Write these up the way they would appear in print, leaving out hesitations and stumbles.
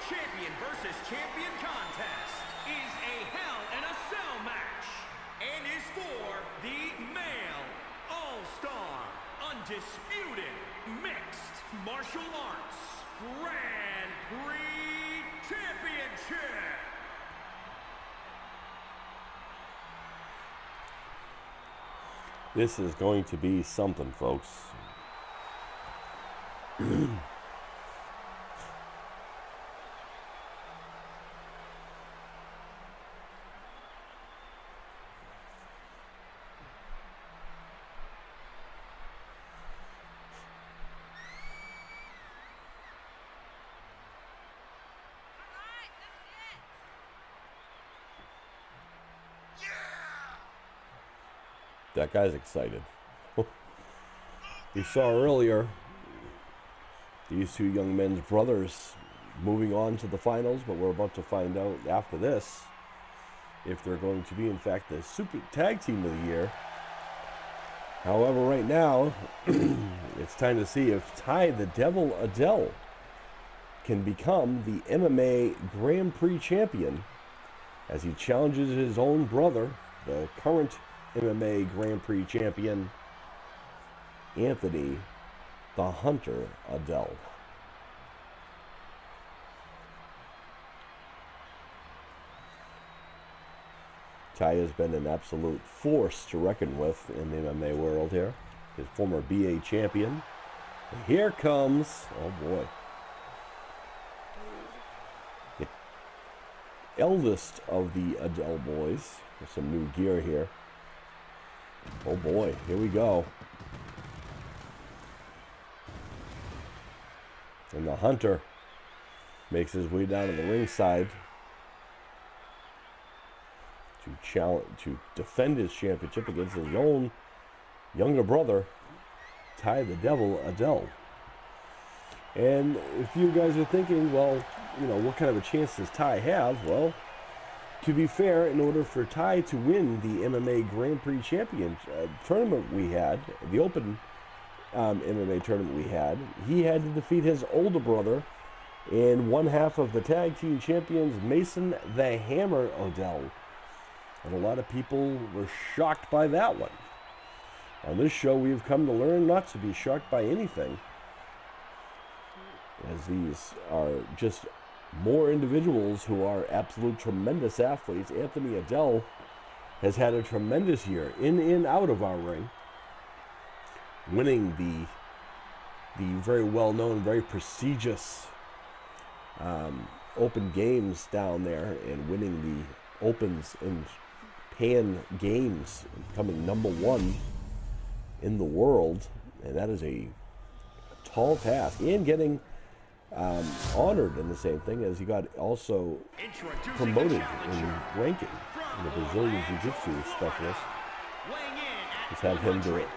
champion versus champion contest is a Hell in a Cell match and is for the male all-star undisputed mixed martial arts Grand Prix championship. This is going to be something, folks. That guy's excited. We saw earlier these two young men's brothers moving on to the finals, but we're about to find out after this if they're going to be, in fact, the Super Tag Team of the Year. However, right now, it's time to see if Ty the Devil Adel can become the MMA Grand Prix champion as he challenges his own brother, the current MMA Grand Prix champion, Anthony the Hunter Adel. Ty has been an absolute force to reckon with in the MMA world here. His former BA champion. And here comes, oh boy, the eldest of the Adel boys. With some new gear here. Oh boy, here we go. And the Hunter makes his way down to the ringside to defend his championship against his own younger brother, Ty the Devil Adel. And if you guys are thinking, well, you know, what kind of a chance does Ty have? Well, to be fair, in order for Ty to win the MMA Grand Prix tournament we had, the Open MMA tournament we had, he had to defeat his older brother and one half of the tag team champions, Mason the Hammer Odell. And a lot of people were shocked by that one. On this show, we've come to learn not to be shocked by anything, as these are just more individuals who are absolute tremendous athletes. Anthony Adel has had a tremendous year in and out of our ring, winning the very well-known, very prestigious Open Games down there, and winning the Opens in Pan Games, becoming #1 in the world, and that is a tall task, and getting honored in the same thing, as he got also promoted in ranking. The Brazilian Jiu-Jitsu specialist has had him do it.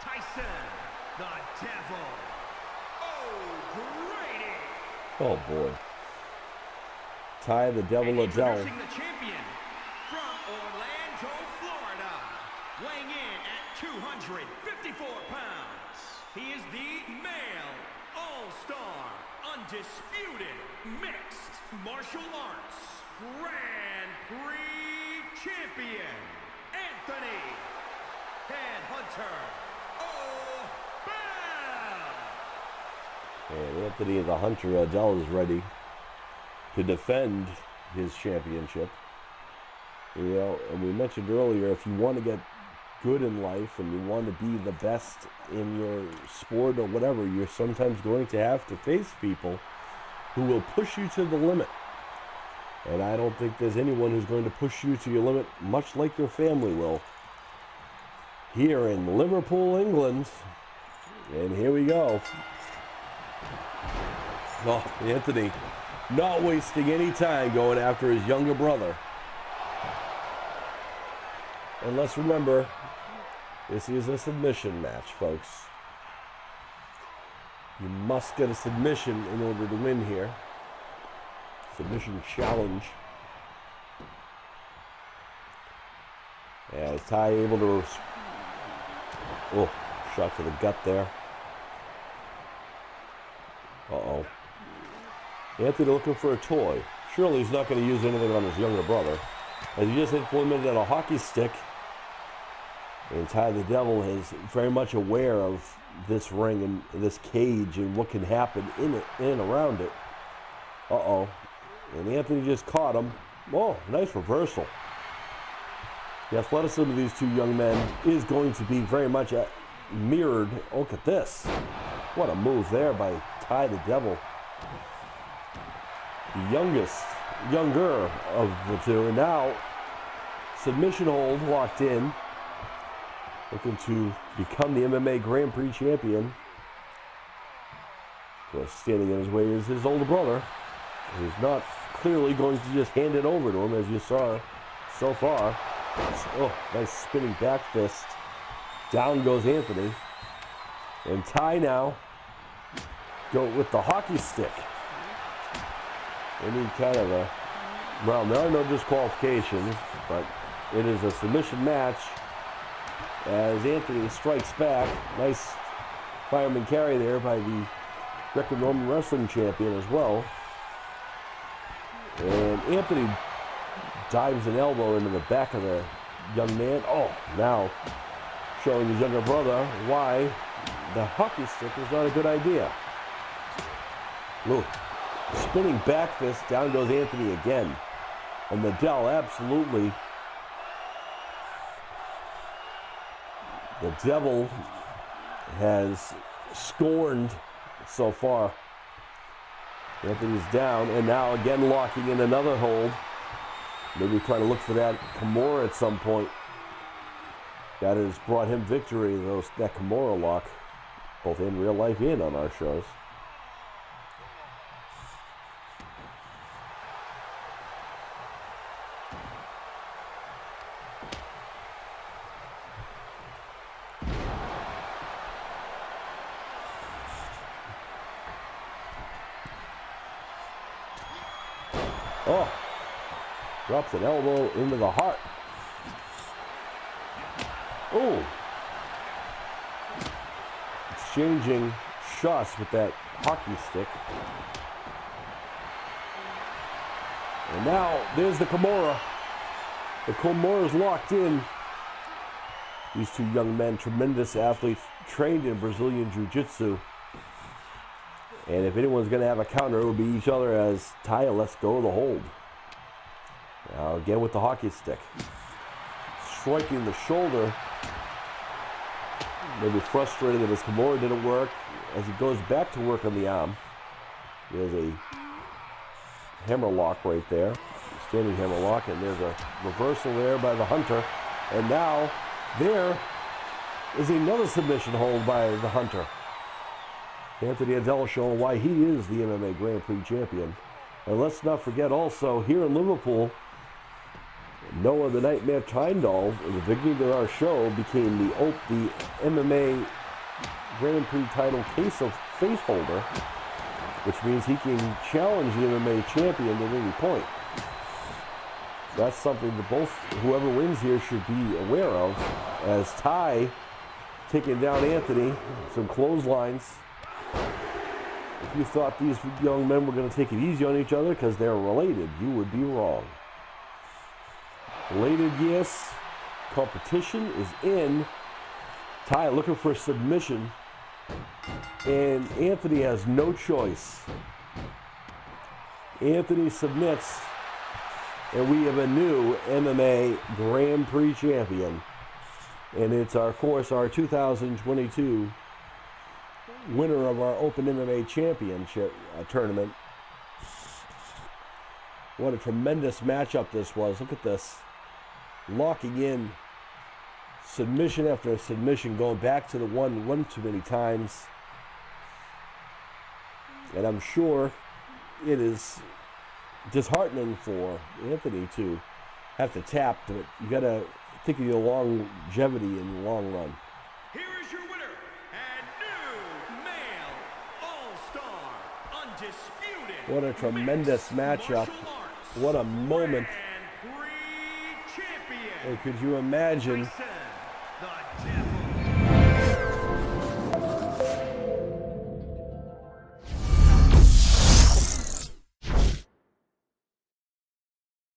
Tyson, the Devil. Oh boy. Ty the Devil Adel. The champion from Orlando, Florida, weighing in at 254 pounds. He is the male all-star undisputed mixed martial arts Grand Prix champion, Anthony Headhunter Odell. And Anthony the Hunter Adel is ready to defend his championship. You know, and we mentioned earlier, if you want to get good in life and you want to be the best in your sport or whatever, you're sometimes going to have to face people who will push you to the limit. And I don't think there's anyone who's going to push you to your limit, much like your family will. Here in Liverpool, England. And here we go. Oh, Anthony not wasting any time going after his younger brother. And let's remember, this is a submission match, folks. You must get a submission in order to win here. Submission challenge. Yeah, is Ty able to... Oh, shot to the gut there. Uh-oh. Anthony looking for a toy. Surely he's not going to use anything on his younger brother, as he just implemented a hockey stick. And Ty the Devil is very much aware of this ring and this cage and what can happen in it and around it. Uh-oh. And Anthony just caught him. Oh, nice reversal. The athleticism of these two young men is going to be very much mirrored. Look at this. What a move there by Ty the Devil. The younger of the two. And now, submission hold locked in. Looking to become the MMA Grand Prix champion. Of course, standing in his way is his older brother, who's not clearly going to just hand it over to him, as you saw so far. Oh, nice spinning back fist. Down goes Anthony. And Ty now go with the hockey stick. Any kind of a, well, there are no disqualifications, but it is a submission match as Anthony strikes back. Nice fireman carry there by the Greco-Roman wrestling champion as well. And Anthony dives an elbow into the back of the young man. Oh, now showing his younger brother why the hockey stick is not a good idea. Look, spinning back fist, down goes Anthony again. And the Dell absolutely, the Devil has scorned so far. Anthony's down, and now again locking in another hold. Maybe trying to look for that Kimura at some point. That has brought him victory, that Kimura lock, both in real life and on our shows. Oh, drops an elbow into the heart. Oh, exchanging shots with that hockey stick. And now there's the Kimura. The Kimura is locked in. These two young men, tremendous athletes, trained in Brazilian Jiu-Jitsu. And if anyone's going to have a counter, it will be each other, as Ty lets go of the hold. Now again with the hockey stick. Striking the shoulder. Maybe frustrated that his Kimura didn't work. As he goes back to work on the arm. There's a hammer lock right there. Standing hammer lock, and there's a reversal there by the Hunter. And now there is another submission hold by the Hunter. Anthony Adele showing why he is the MMA Grand Prix champion. And let's not forget also, here in Liverpool, Noah the Nightmare Tyndall, in the beginning of our show, became the MMA Grand Prix title case of face holder, which means he can challenge the MMA champion at any point. That's something that whoever wins here should be aware of, as Ty taking down Anthony, some clotheslines. If you thought these young men were going to take it easy on each other because they're related, you would be wrong. Related, yes. Competition is in. Ty looking for a submission. And Anthony has no choice. Anthony submits. And we have a new MMA Grand Prix champion. And it's, of course, our 2022 winner of our Open MMA Championship tournament. What a tremendous matchup this was. Look at this. Locking in submission after submission, going back to the one too many times. And I'm sure it is disheartening for Anthony to have to tap, but you got to think of your longevity in the long run. Here is your winner and new male all-star, undisputed. What a tremendous matchup. What a moment. And could you imagine